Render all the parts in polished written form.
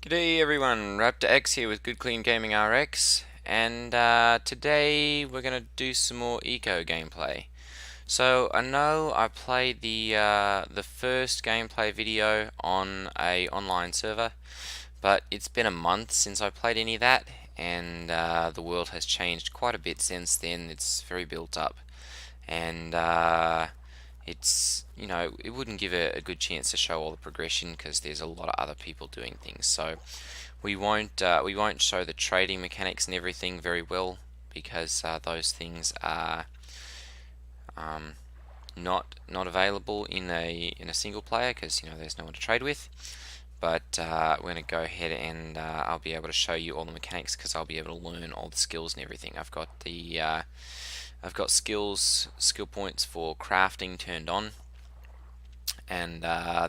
G'day everyone, Raptor X here with Good Clean Gaming RX, and today we're gonna do some more eco gameplay. So I know I played the first gameplay video on a online server, but it's been a month since I played any of that, and the world has changed quite a bit since then. It's very built up, and it wouldn't give a good chance to show all the progression because there's a lot of other people doing things. So we won't show the trading mechanics and everything very well because those things are not available in a single player because there's no one to trade with. But we're going to go ahead and I'll be able to show you all the mechanics because I'll be able to learn all the skills and everything. I've got skill points for crafting turned on, and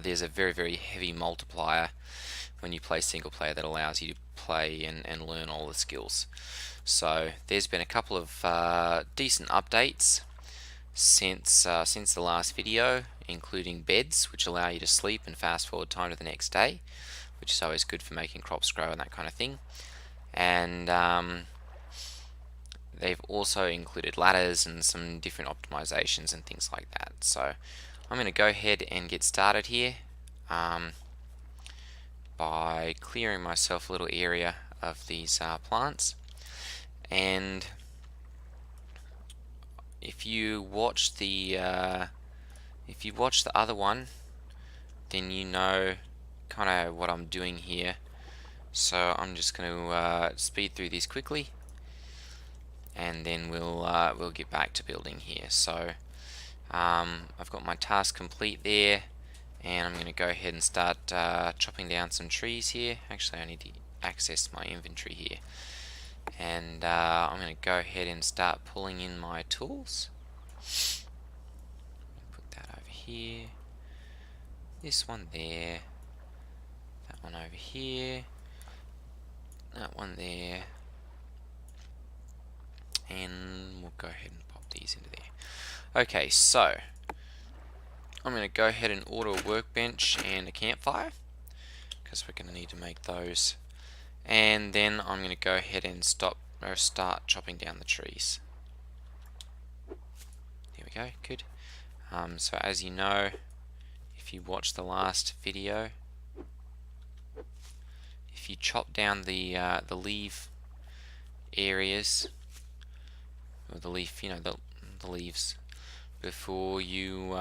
there's a very heavy multiplier when you play single player that allows you to play and learn all the skills. So there's been a couple of decent updates since the last video, including beds, which allow you to sleep and fast forward time to the next day, which is always good for making crops grow and that kind of thing. And they've also included ladders and some different optimizations and things like that. So I'm going to go ahead and get started here by clearing myself a little area of these plants. And if you watch the other one, then you know kind of what I'm doing here. So I'm just going to speed through these quickly, and then we'll get back to building here. So I've got my task complete there, and I'm going to go ahead and start chopping down some trees here. Actually, I need to access my inventory here, and I'm going to go ahead and start pulling in my tools. Put that over here, this one there, that one over here, that one there, and we'll go ahead and pop these into there. Okay, so I'm going to go ahead and order a workbench and a campfire because we're going to need to make those, and then I'm going to go ahead and start chopping down the trees. There we go, good. So as you know, if you watch the last video, if you chop down the leaf areas, or the leaf, the leaves, before you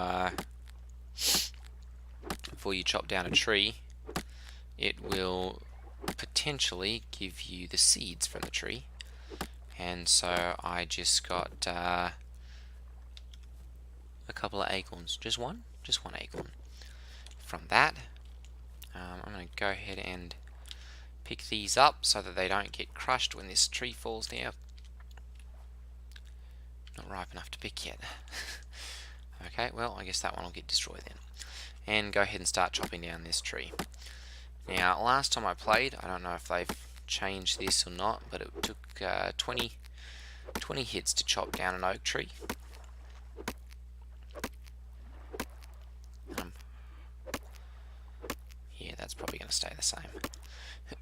chop down a tree, it will potentially give you the seeds from the tree. And so I just got a couple of acorns, just one acorn from that. I'm going to go ahead and pick these up so that they don't get crushed when this tree falls down. Not ripe enough to pick yet. Okay, well, I guess that one will get destroyed then. And go ahead and start chopping down this tree. Now, last time I played, I don't know if they've changed this or not, but it took 20 hits to chop down an oak tree. Yeah, that's probably going to stay the same.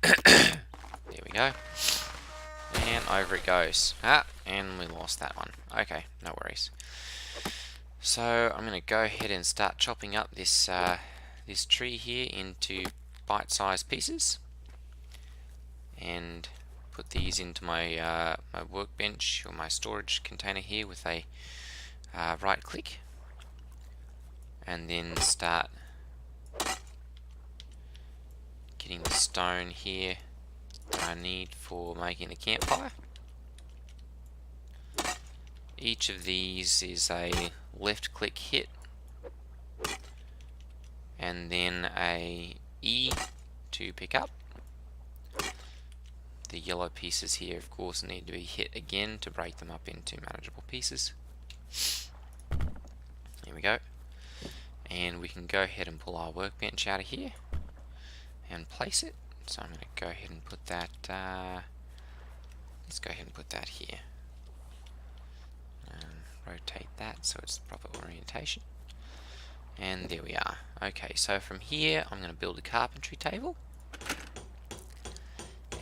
There we go. And over it goes. And we lost that one. Okay, no worries. So I'm going to go ahead and start chopping up this this tree here into bite-sized pieces, and put these into my my workbench or my storage container here with a right click, and then start getting the stone here that I need for making the campfire. Each of these is a left click hit, and then a E to pick up. The yellow pieces here, of course, need to be hit again to break them up into manageable pieces. Here we go. And we can go ahead and pull our workbench out of here and place it. So I'm going to go ahead and put that, let's go ahead and put that here. Rotate that so it's the proper orientation. And there we are. Okay, so from here I'm going to build a carpentry table.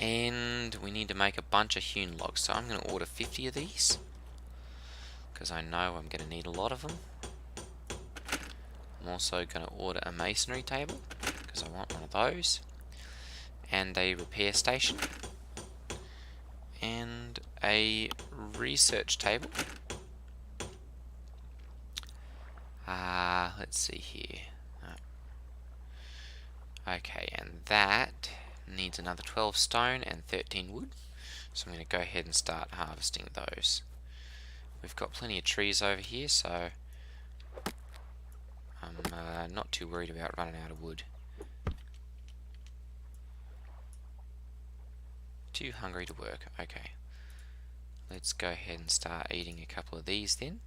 And we need to make a bunch of hewn logs, so I'm going to order 50 of these, because I know I'm going to need a lot of them. I'm also going to order a masonry table, because I want one of those, and a repair station, and a research table. Let's see here. Okay, and that needs another 12 stone and 13 wood. So I'm going to go ahead and start harvesting those. We've got plenty of trees over here, so I'm not too worried about running out of wood. Too hungry to work. Okay. Let's go ahead and start eating a couple of these then.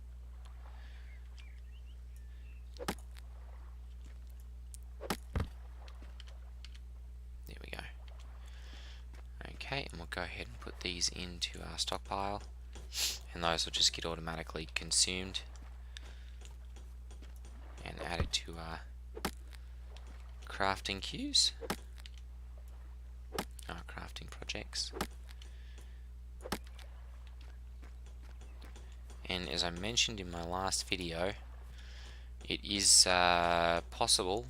There we go. Okay, and we'll go ahead and put these into our stockpile, and those will just get automatically consumed and added to our crafting queues, our crafting projects. And as I mentioned in my last video, it is possible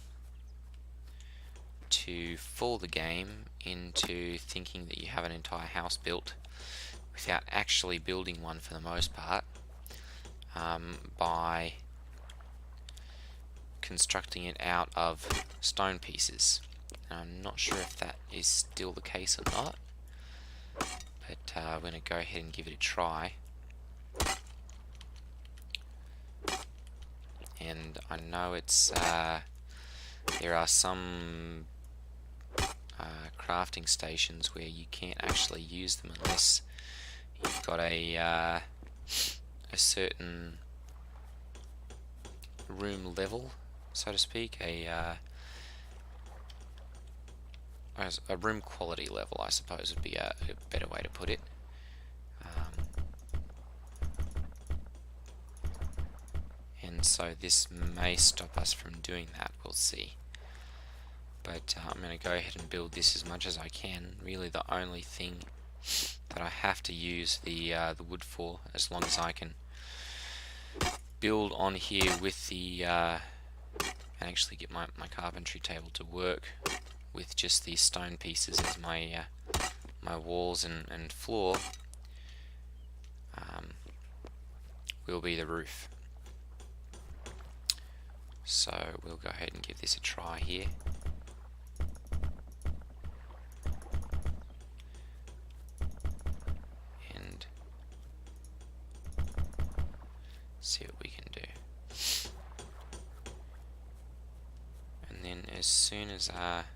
to fool the game into thinking that you have an entire house built without actually building one for the most part, by constructing it out of stone pieces. Now, I'm not sure if that is still the case or not, but we're going to go ahead and give it a try. And I know it's there are some crafting stations where you can't actually use them unless you've got a certain room level, so to speak, a room quality level, I suppose would be a better way to put it. And so this may stop us from doing that, we'll see. But I'm going to go ahead and build this as much as I can. Really the only thing that I have to use the wood for, as long as I can build on here with the and actually get my carpentry table to work with just these stone pieces as my my walls and floor, will be the roof. So we'll go ahead and give this a try here. And see what we can do. And then as soon as our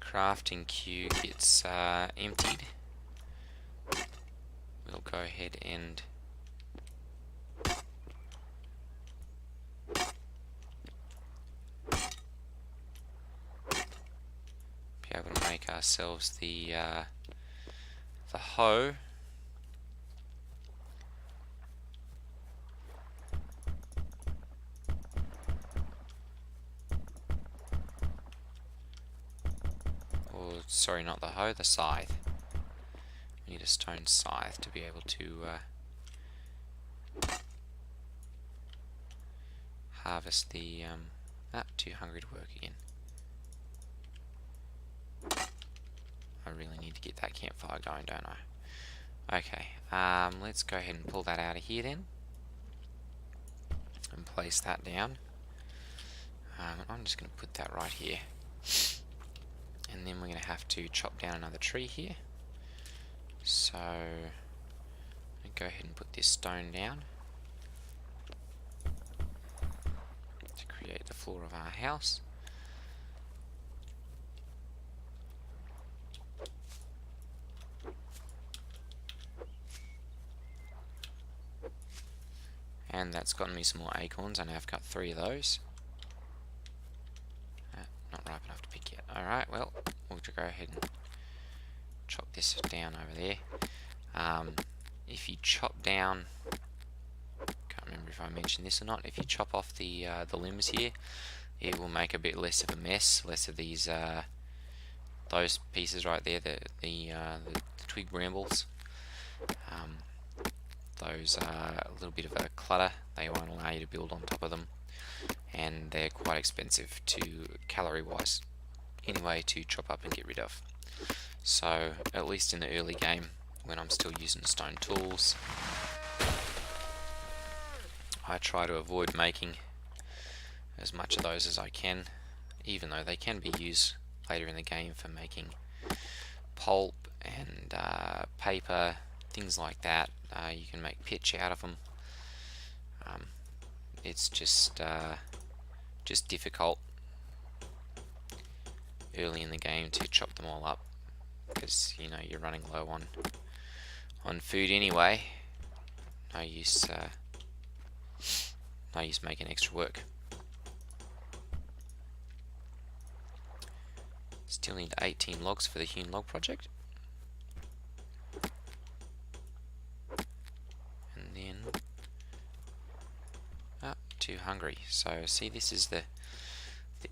crafting queue gets emptied, we'll go ahead and be able to make ourselves the hoe. Or sorry, not the hoe, the scythe. We need a stone scythe to be able to harvest the too hungry to work again. I really need to get that campfire going, don't I? Okay, let's go ahead and pull that out of here then, and place that down. I'm just going to put that right here, and then we're going to have to chop down another tree here. So I'll go ahead and put this stone down to create the floor of our house. And that's gotten me some more acorns. I now have got 3 of those. Not ripe enough to pick yet. Alright, well, we'll go ahead and chop this down over there. If you chop down, can't remember if I mentioned this or not, if you chop off the limbs here, it will make a bit less of a mess, less of these those pieces right there, the twig brambles, those are a little bit of a clutter. They won't allow you to build on top of them, and they're quite expensive to calorie wise anyway to chop up and get rid of. So at least in the early game, when I'm still using stone tools, I try to avoid making as much of those as I can, even though they can be used later in the game for making pulp and paper, things like that. You can make pitch out of them. It's just difficult early in the game to chop them all up, because you're running low on food anyway. No use making extra work. Still need 18 logs for the hewn log project. And then too hungry. So see, this is the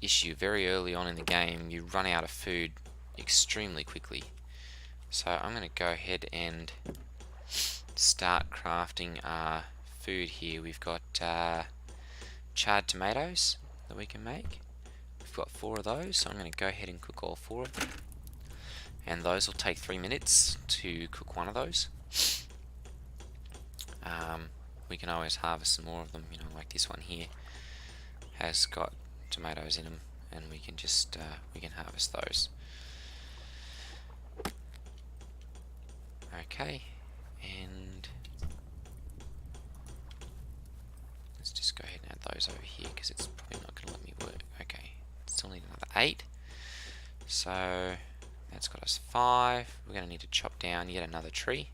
issue. Very early on in the game, you run out of food extremely quickly. So I'm going to go ahead and start crafting our food here. We've got charred tomatoes that we can make. We've got 4 of those, so I'm going to go ahead and cook all 4 of them. And those will take 3 minutes to cook one of those. We can always harvest some more of them, like this one here has got tomatoes in them, and we can just we can harvest those. Okay, and let's just go ahead and add those over here, because it's probably not going to let me work. Okay, still need another 8, so that's got us 5. We're going to need to chop down yet another tree.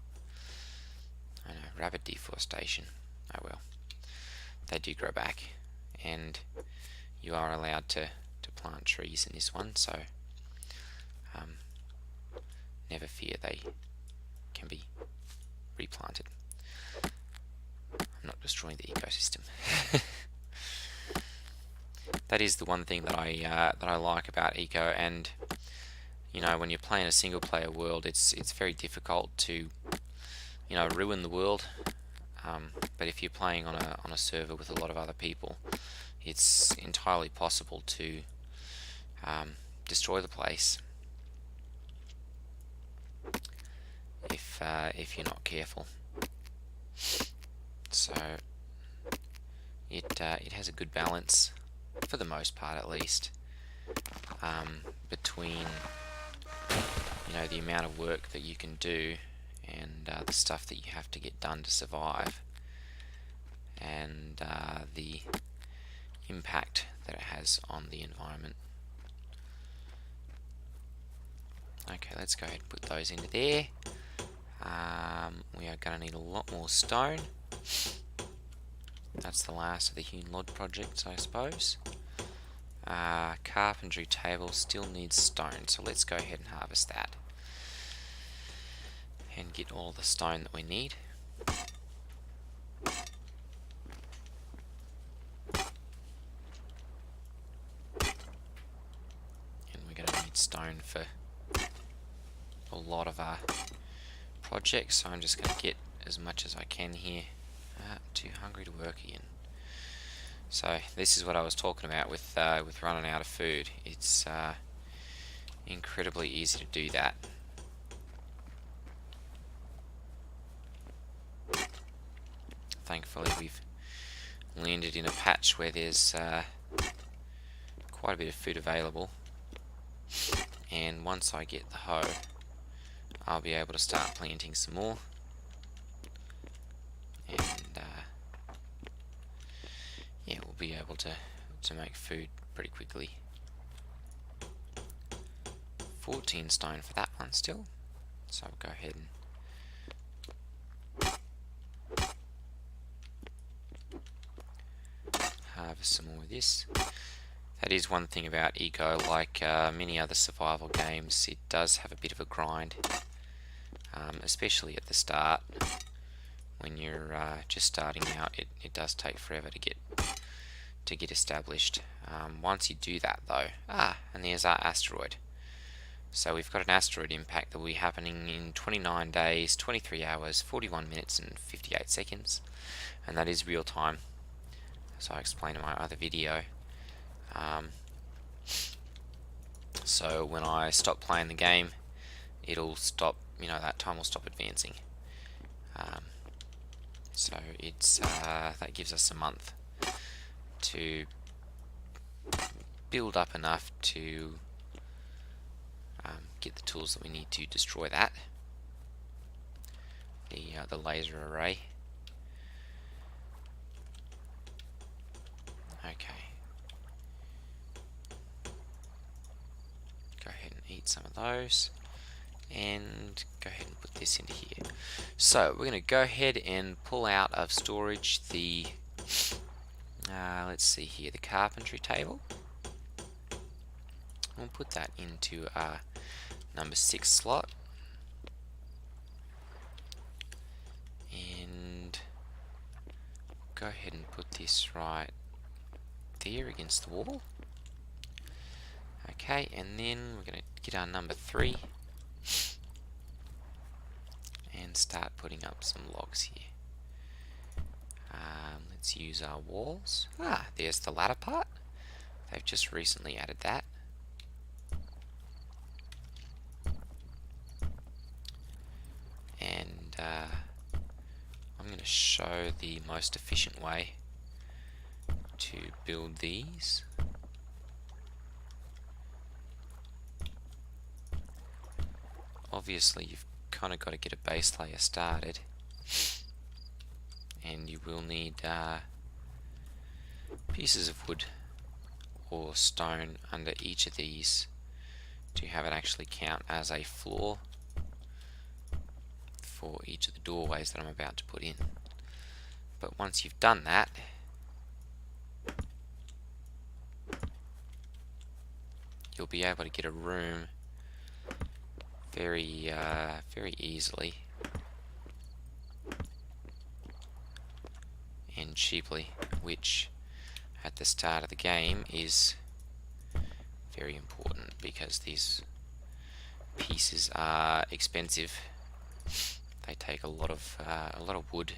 I know, rapid deforestation. Oh well, they do grow back, and you are allowed to plant trees in this one, so never fear, they can be replanted. I'm not destroying the ecosystem. That is the one thing that I like about eco, and when you're playing a single player world, it's very difficult to ruin the world. But if you're playing on a server with a lot of other people, it's entirely possible to destroy the place if you're not careful. So it has a good balance, for the most part at least, between the amount of work that you can do and the stuff that you have to get done to survive, and the impact that it has on the environment. Okay, let's go ahead and put those into there. We are going to need a lot more stone. That's the last of the hewn log projects, I suppose. Carpentry table still needs stone, so let's go ahead and harvest that and get all the stone that we need. And we're going to need stone for a lot of our projects, so I'm just going to get as much as I can here. Too hungry to work again. So this is what I was talking about with running out of food. It's incredibly easy to do that. Thankfully, we've landed in a patch where there's quite a bit of food available, and once I get the hoe, I'll be able to start planting some more, and yeah, we'll be able to make food pretty quickly. 14 stone for that one still, so I'll go ahead and harvest some more of this. That is one thing about eco, like many other survival games, it does have a bit of a grind, especially at the start. When you're just starting out, it does take forever to get established. Once you do that though, and there's our asteroid. So we've got an asteroid impact that will be happening in 29 days, 23 hours, 41 minutes and 58 seconds, and that is real time, as I explained in my other video. So when I stop playing the game, it'll stop, that time will stop advancing. So it's that gives us a month to build up enough to get the tools that we need to destroy that. The laser array. Okay. Go ahead and eat some of those. And go ahead and put this into here. So we're going to go ahead and pull out of storage the let's see here, the carpentry table. We'll put that into our number 6 slot, and go ahead and put this right there against the wall. Okay, and then we're going to get our number 3 and start putting up some logs here. Let's use our walls. There's the ladder part. They've just recently added that. And I'm going to show the most efficient way to build these. Obviously you've kind of got to get a base layer started, and you will need pieces of wood or stone under each of these to have it actually count as a floor for each of the doorways that I'm about to put in. But once you've done that, you'll be able to get a room very easily and cheaply, which at the start of the game is very important because these pieces are expensive. They take a lot of wood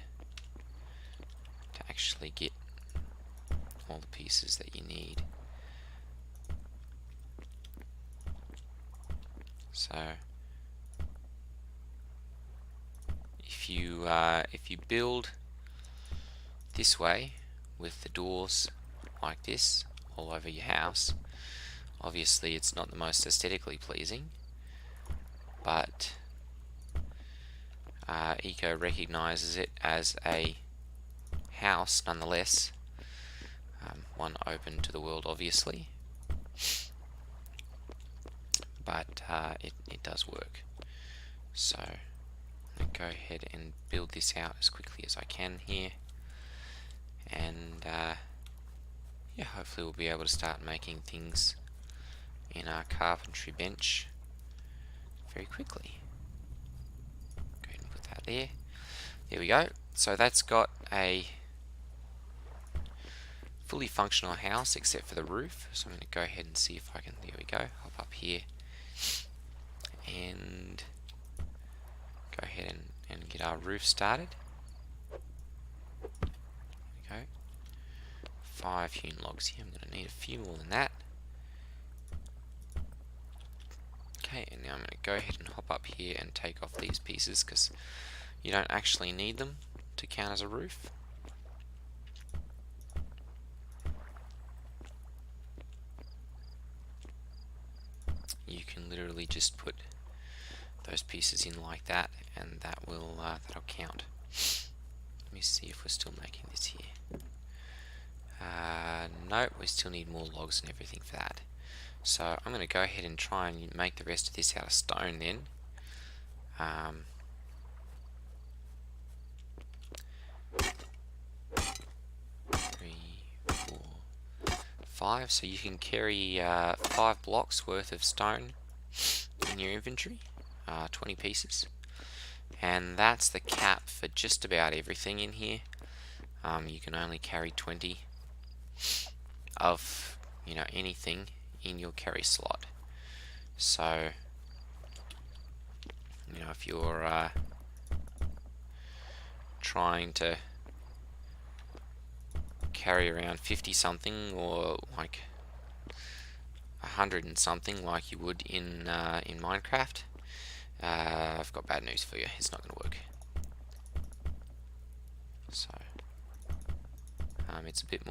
to actually get all the pieces that you need. So if you build this way with the doors like this all over your house, obviously it's not the most aesthetically pleasing, but Eco recognizes it as a house nonetheless, one open to the world obviously, but it does work. So I'm going to go ahead and build this out as quickly as I can here, and yeah, hopefully we'll be able to start making things in our carpentry bench very quickly. Go ahead and put that there. There we go. So that's got a fully functional house except for the roof. So I'm going to go ahead and see if I can, there we go, hop up here and go ahead and get our roof started. There we go. 5 hewn logs here. I'm going to need a few more than that. Okay, and now I'm going to go ahead and hop up here and take off these pieces because you don't actually need them to count as a roof. You can literally just put those pieces in like that, and that will that'll count. Let me see if we're still making this here. No, we still need more logs and everything for that. So I'm going to go ahead and try and make the rest of this out of stone then. 3, 4, 5. So you can carry 5 blocks worth of stone in your inventory, 20 pieces. And that's the cap for just about everything in here. You can only carry 20 of anything in your carry slot. So You know, if you're trying to carry around 50 something or like 100 and something like you would in Minecraft, I've got bad news for you. It's not going to work. So it's a bit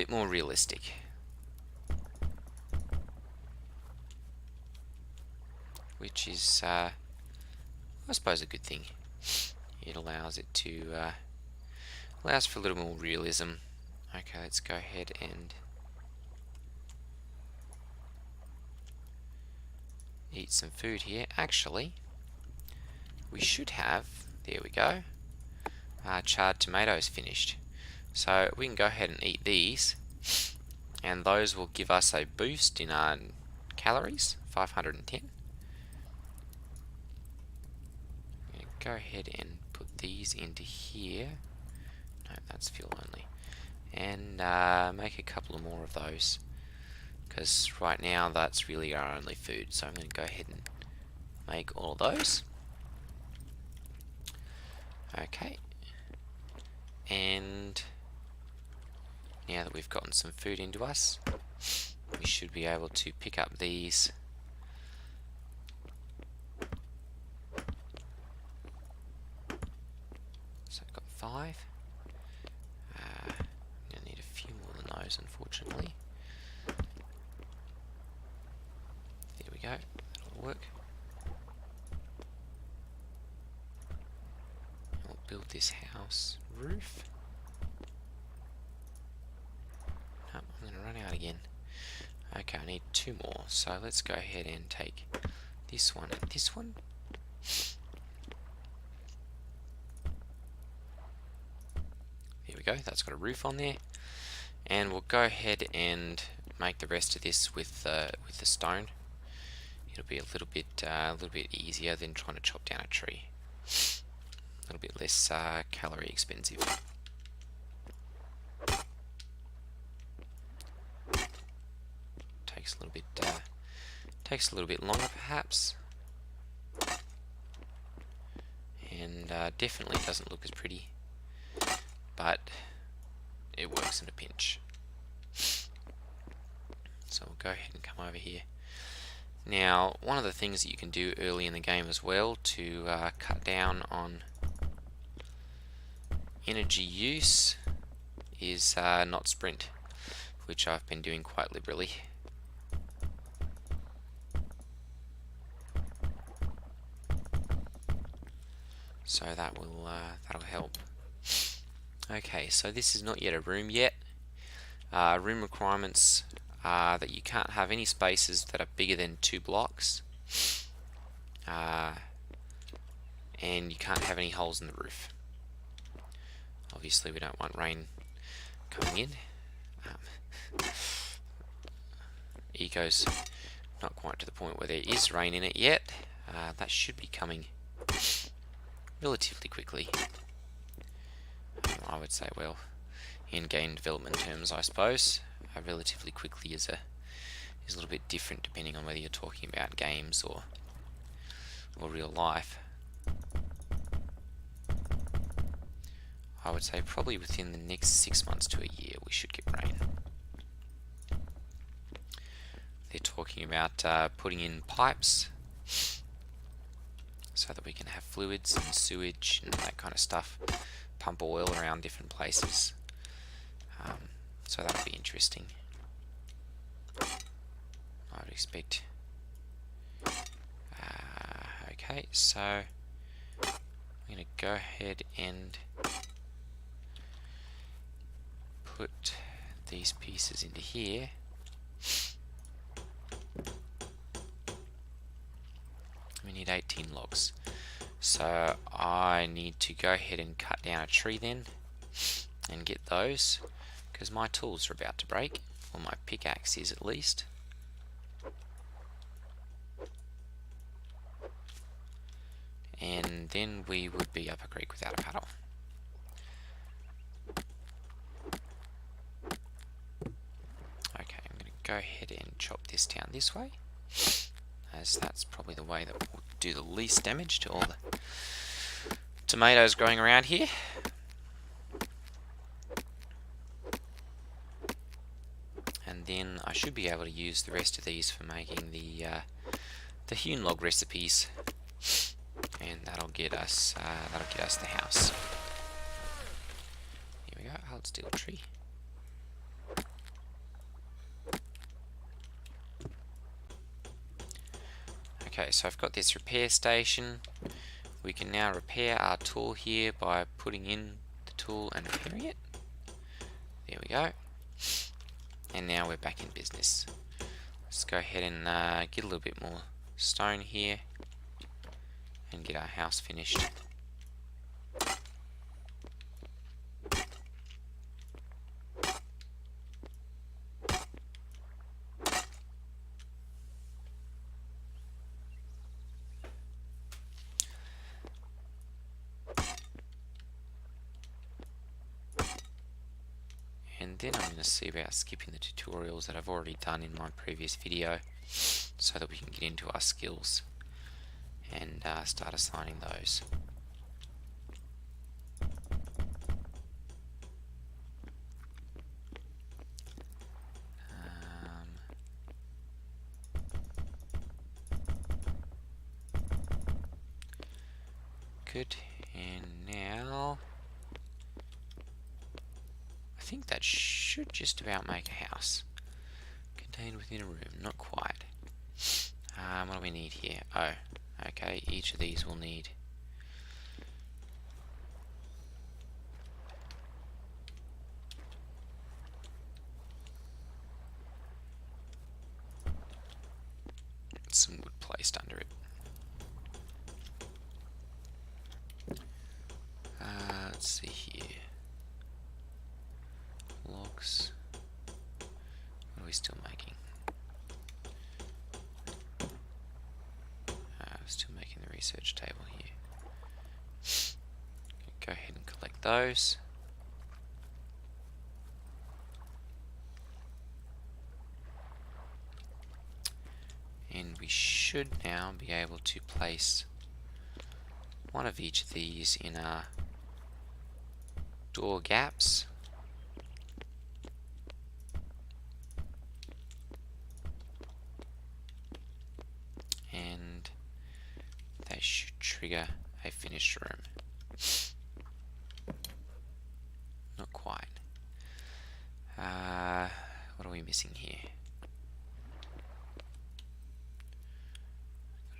more realistic. Which is, I suppose, a good thing. It allows it to allows for a little more realism. Okay, let's go ahead and eat some food here. Actually, we should have, there we go, charred tomatoes finished. So we can go ahead and eat these, and those will give us a boost in our calories, 510. I'm going to go ahead and put these into here. No, that's fuel only. And make a couple of more of those, because right now that's really our only food. So I'm going to go ahead and make all of those. Okay. And now that we've gotten some food into us, we should be able to pick up these. So I've got 5. I'm going to need a few more than those, unfortunately. There we go. That'll work. We'll build this house roof. No, I'm going to run out again. Okay, I need 2 more. So let's go ahead and take this one and this one. There we go. That's got a roof on there. And we'll go ahead and make the rest of this with the stone. It'll be a little bit easier than trying to chop down a tree. A little bit less calorie expensive. Takes a little bit longer perhaps, and definitely doesn't look as pretty, but it works in a pinch. So we'll go ahead and come over here. Now, one of the things that you can do early in the game as well to cut down on energy use is not sprint, which I've been doing quite liberally. So that'll help. Okay, so this is not yet a room yet. Room requirements are that you can't have any spaces that are bigger than 2 blocks, and you can't have any holes in the roof. Obviously, we don't want rain coming in. Eco's not quite to the point where there is rain in it yet. That should be coming relatively quickly. I would say, well, in game development terms, I suppose, relatively quickly is a little bit different depending on whether you're talking about games or real life. I would say probably within the next 6 months to a year we should get rain. They're talking about putting in pipes so that we can have fluids and sewage and that kind of stuff, pump oil around different places. So that'll be interesting. I would expect. Okay, so I'm going to go ahead and put these pieces into here. We need 18 logs. So I need to go ahead and cut down a tree then and get those, because my tools are about to break, or my pickaxe is at least. And then we would be up a creek without a paddle. Okay, I'm going to go ahead and chop this down this way. as that's probably the way that will do the least damage to all the tomatoes growing around here. And then I should be able to use the rest of these for making the hewn log recipes, and that'll get us the house. Here we go. Hard steel tree. Okay, so I've got this repair station. We can now repair our tool here by putting in the tool and repairing it. There we go. And now we're back in business. Let's go ahead and get a little bit more stone here and get our house finished. And then I'm going to see about skipping the tutorials that I've already done in my previous video so that we can get into our skills and start assigning those. Good, and now I think that should just about make a house. Contained within a room, not quite. What do we need here? Oh, okay, each of these will need some wood placed under it. Let's see here. Logs. What are we still making? Still making the research table here. Go ahead and collect those. And we should now be able to place one of each of these in our door gaps. And they should trigger a finished room. Not quite. What are we missing here?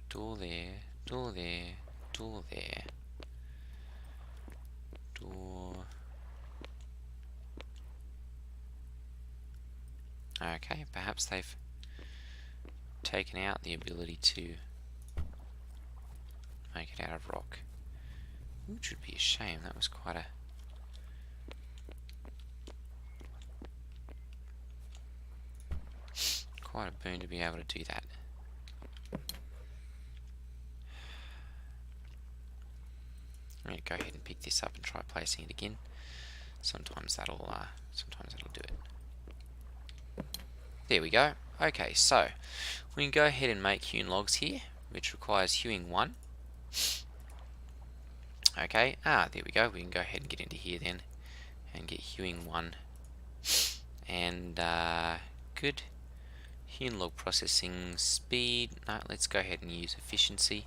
Door there, door there, door there, door. Okay, perhaps they've taken out the ability to make it out of rock, which would be a shame. That was quite a boon to be able to do that. I'm going to go ahead and pick this up and try placing it again. Sometimes that'll do it. There we go. Okay, so we can go ahead and make hewn logs here, which requires hewing 1. Okay, there we go. We can go ahead and get into here then and get hewing 1. And good. Hewn log processing speed. No, let's go ahead and use efficiency.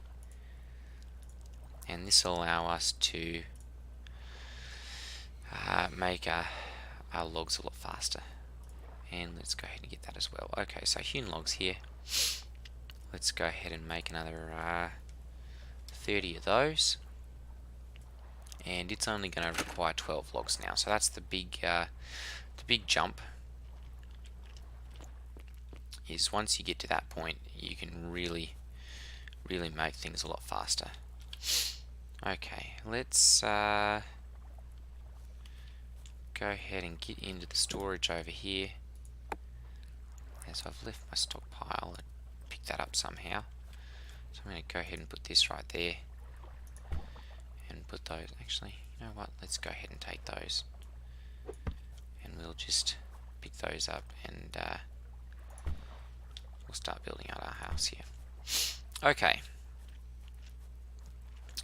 And this will allow us to make our logs a lot faster. And let's go ahead and get that as well. Okay, so hewn logs here. Let's go ahead and make another 30 of those. And it's only going to require 12 logs now. So that's the big jump. Is once you get to that point, you can really make things a lot faster. Okay, let's go ahead and get into the storage over here. As I've left my stockpile, pick that up somehow. So I'm going to go ahead and put this right there. And put those, actually, you know what, let's go ahead and take those. And we'll just pick those up and we'll start building out our house here. Okay,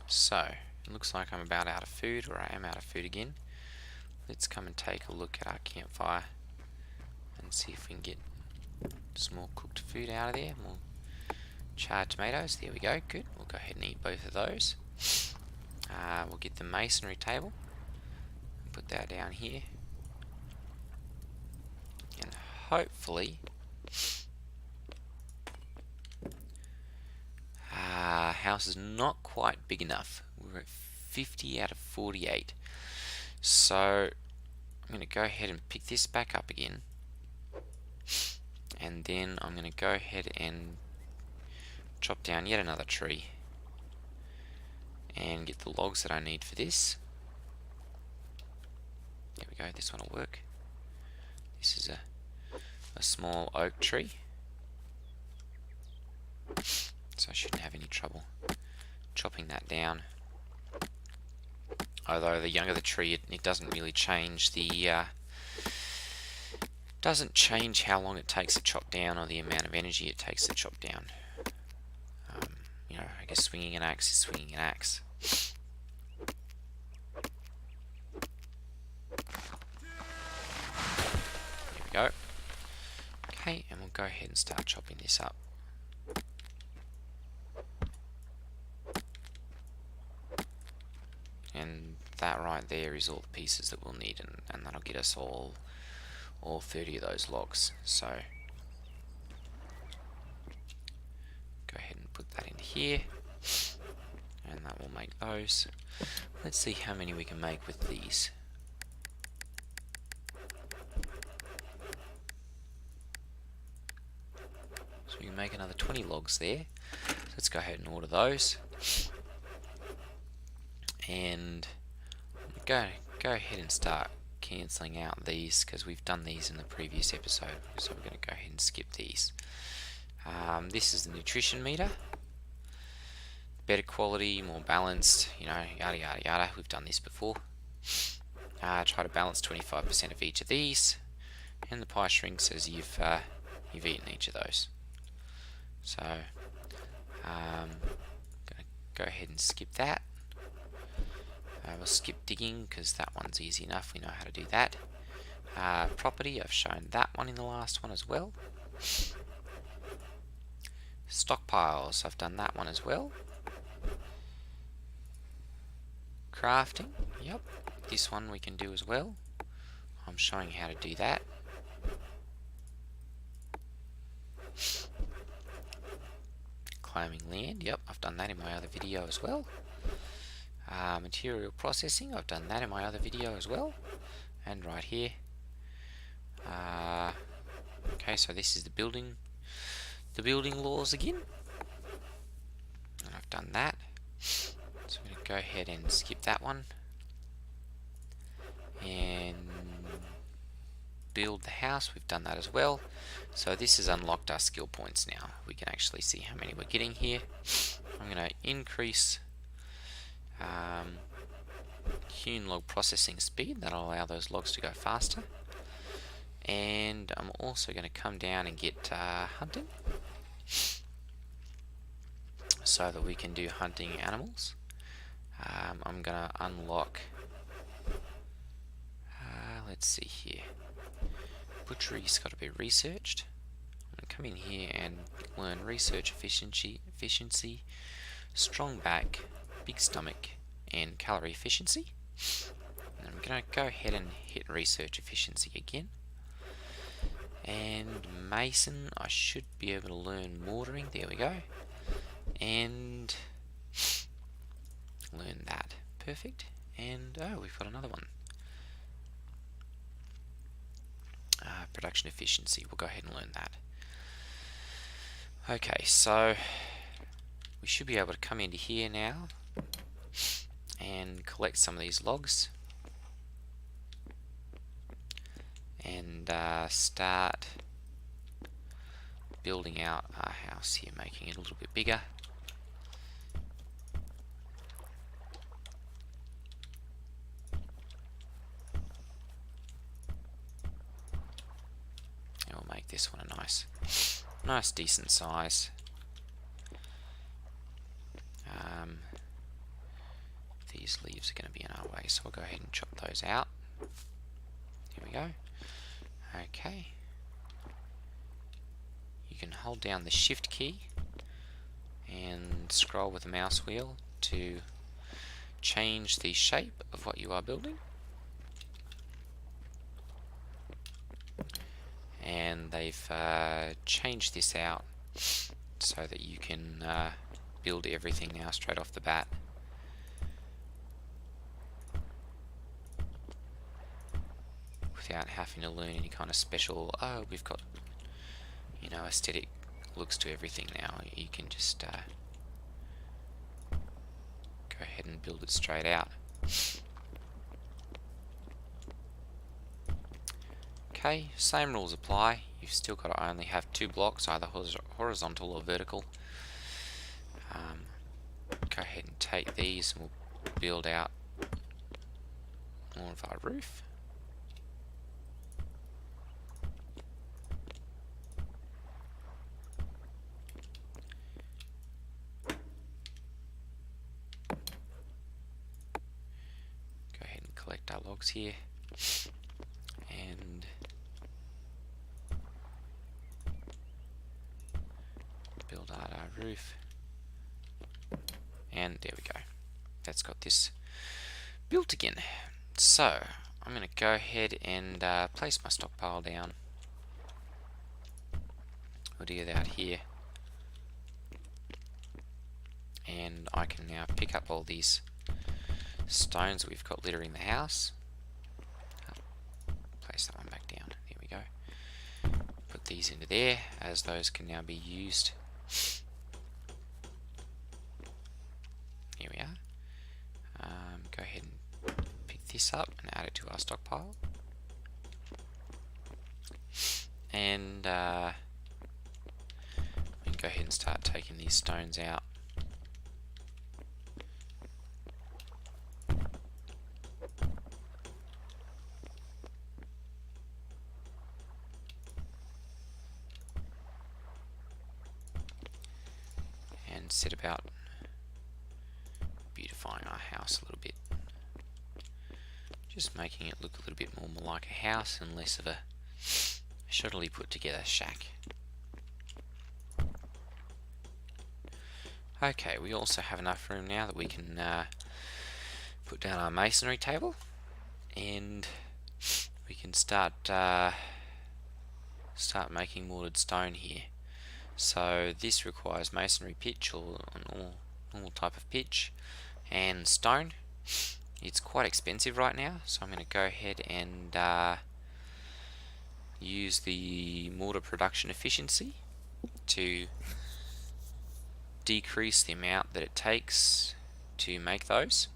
so it looks like I'm about out of food, or I am out of food again. Let's come and take a look at our campfire and see if we can get some more cooked food out of there. More charred tomatoes. There we go. Good. We'll go ahead and eat both of those. We'll get the masonry table. Put that down here. And hopefully house is not quite big enough. We're at 50 out of 48. So I'm going to go ahead and pick this back up again. And then I'm going to go ahead and chop down yet another tree. And get the logs that I need for this. There we go, this one will work. This is a small oak tree. So I shouldn't have any trouble chopping that down. Although the younger the tree, it doesn't really change doesn't change how long it takes to chop down or the amount of energy it takes to chop down. You know, I guess swinging an axe is swinging an axe. There we go. Okay, and we'll go ahead and start chopping this up. And that right there is all the pieces that we'll need, and that'll get us all 30 of those logs. So go ahead and put that in here, and that will make those. Let's see how many we can make with these. So we can make another 20 logs there. So let's go ahead and order those. And go ahead and start cancelling out these, because we've done these in the previous episode, so we're going to go ahead and skip these. This is the nutrition meter. Better quality, more balanced, you know, yada yada yada. We've done this before. Try to balance 25% of each of these, and the pie shrink says you've eaten each of those. So going to go ahead and skip that. We'll skip digging because that one's easy enough, we know how to do that. Property, I've shown that one in the last one as well. Stockpiles, I've done that one as well. Crafting, yep, this one we can do as well. I'm showing how to do that. Claiming land, yep, I've done that in my other video as well. Material processing, I've done that in my other video as well, and right here. Okay, so this is the building laws again, and I've done that. So I'm going to go ahead and skip that one and build the house. We've done that as well. So this has unlocked our skill points now. We can actually see how many we're getting here. I'm going to increase hewn log processing speed. That'll allow those logs to go faster. And I'm also going to come down and get hunting, so that we can do hunting animals. I'm going to unlock, let's see here, butchery's got to be researched. I'm going to come in here and learn research efficiency, strong back, big stomach, and calorie efficiency. And I'm going to go ahead and hit research efficiency again. And mason, I should be able to learn mortaring. There we go. And learn that. Perfect. And oh, we've got another one. Production efficiency. We'll go ahead and learn that. Okay, so we should be able to come into here now and collect some of these logs and start building out our house here, making it a little bit bigger. And we'll make this one a nice decent size. These leaves are going to be in our way, so we'll go ahead and chop those out. Here we go. Okay. You can hold down the shift key and scroll with the mouse wheel to change the shape of what you are building. And they've changed this out so that you can build everything now straight off the bat. Without having to learn any kind of special, oh, we've got, you know, aesthetic looks to everything now. You can just go ahead and build it straight out. Okay, same rules apply. You've still got to only have 2 blocks, either horizontal or vertical. Go ahead and take these and we'll build out more of our roof. Go ahead and collect our logs here and build out our roof. And there we go. That's got this built again. So I'm going to go ahead and place my stockpile down. We'll do that here. And I can now pick up all these stones that we've got littering the house. Place that one back down. There we go. Put these into there, as those can now be used. Here we are. Go ahead and pick this up and add it to our stockpile. And we can go ahead and start taking these stones out. And set about beautifying our house a little bit. Just making it look a little bit more like a house and less of a shoddily put together shack. Okay, we also have enough room now that we can put down our masonry table, and we can start making mortared stone here. So this requires masonry pitch, or a normal type of pitch, and stone. It's quite expensive right now, so I'm going to go ahead and use the mortar production efficiency to decrease the amount that it takes to make those.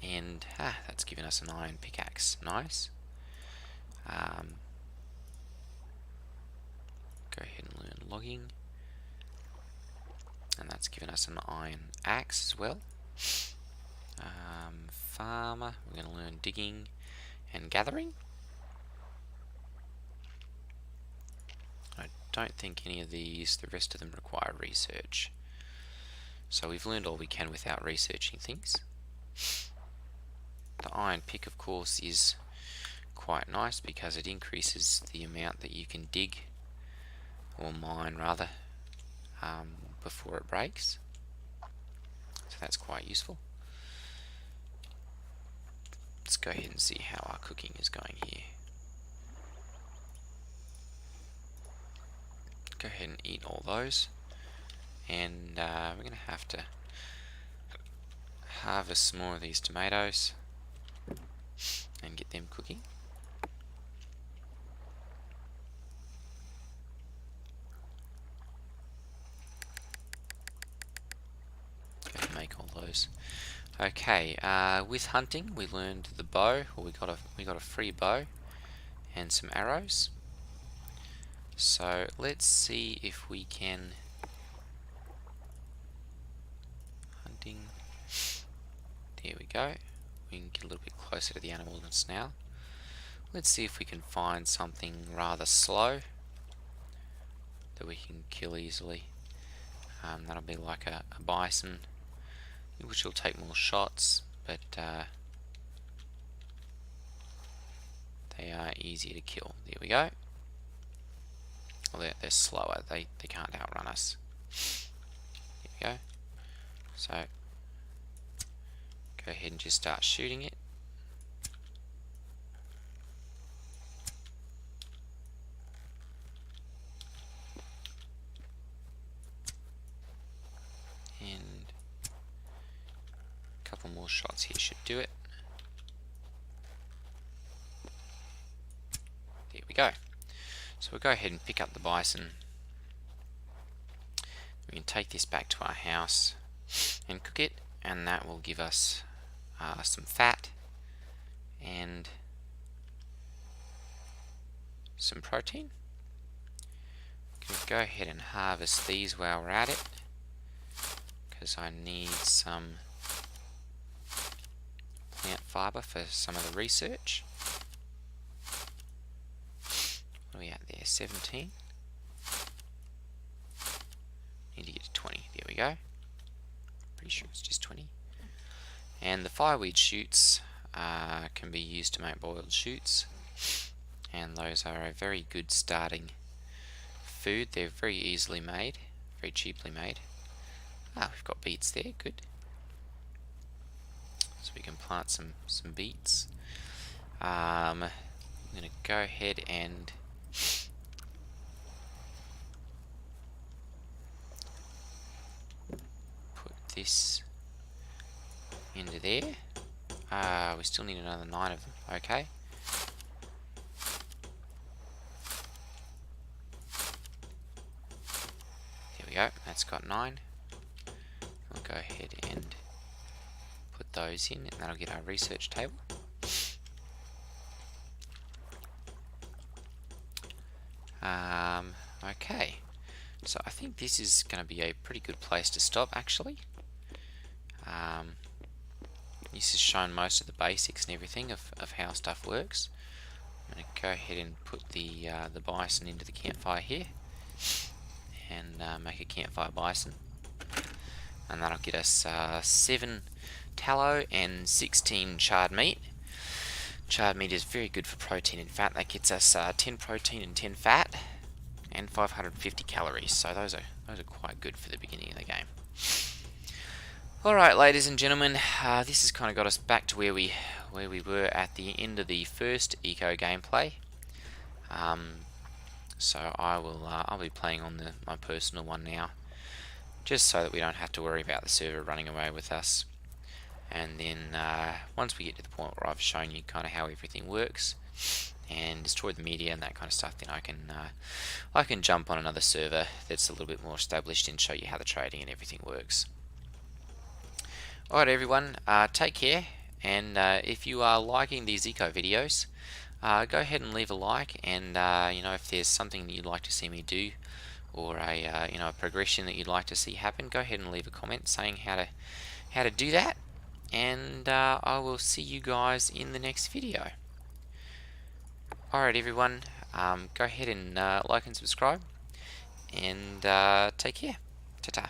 And that's given us an iron pickaxe. Nice. Go ahead and learn logging, and that's given us an iron axe as well. Farmer, we're going to learn digging and gathering. I don't think any of these, the rest of them, require research. So we've learned all we can without researching things. The iron pick, of course, is quite nice because it increases the amount that you can dig, or mine rather, before it breaks. So that's quite useful. Let's go ahead and see how our cooking is going here. Go ahead and eat all those, and we're going to have to harvest some more of these tomatoes and get them cooking. Go ahead and make all those. Okay, with hunting we learned the bow, or we got a free bow and some arrows. So let's see if we can hunting. There we go. We can get a little bit closer to the animals now. Let's see if we can find something rather slow. that we can kill easily. That'll be like a bison, which will take more shots, but they are easier to kill. There we go. Well, they're slower. They can't outrun us. There we go. So go ahead and just start shooting it. And a couple more shots here should do it. There we go. So we'll go ahead and pick up the bison. We can take this back to our house and cook it, and that will give us some fat and some protein. Can go ahead and harvest these while we're at it, because I need some plant fiber for some of the research. What are we at there? 17. Need to get to 20. There we go. Pretty sure it's just 20. And the fireweed shoots can be used to make boiled shoots, and those are a very good starting food. They're very easily made, very cheaply made. We've got beets there, good. So we can plant some beets. I'm going to go ahead and put this into there. We still need another 9 of them. Okay. There we go. That's got 9. We'll go ahead and put those in, and that'll get our research table. Okay. So I think this is going to be a pretty good place to stop, actually. This has shown most of the basics and everything of how stuff works. I'm going to go ahead and put the bison into the campfire here, and make a campfire bison, and that'll get us 7 tallow and 16 charred meat. Charred meat is very good for protein and fat. That gets us 10 protein and 10 fat, and 550 calories. So those are quite good for the beginning of the game. Alright, ladies and gentlemen, this has kind of got us back to where we were at the end of the first eco gameplay. So I'll be playing on my personal one now, just so that we don't have to worry about the server running away with us. And then once we get to the point where I've shown you kind of how everything works and destroy the media and that kind of stuff, then I can jump on another server that's a little bit more established and show you how the trading and everything works. Alright everyone, take care, and if you are liking these eco videos, go ahead and leave a like, and if there's something that you'd like to see me do, or a progression that you'd like to see happen, go ahead and leave a comment saying how to do that, and I will see you guys in the next video. Alright everyone, go ahead and like and subscribe, and take care. Ta-ta.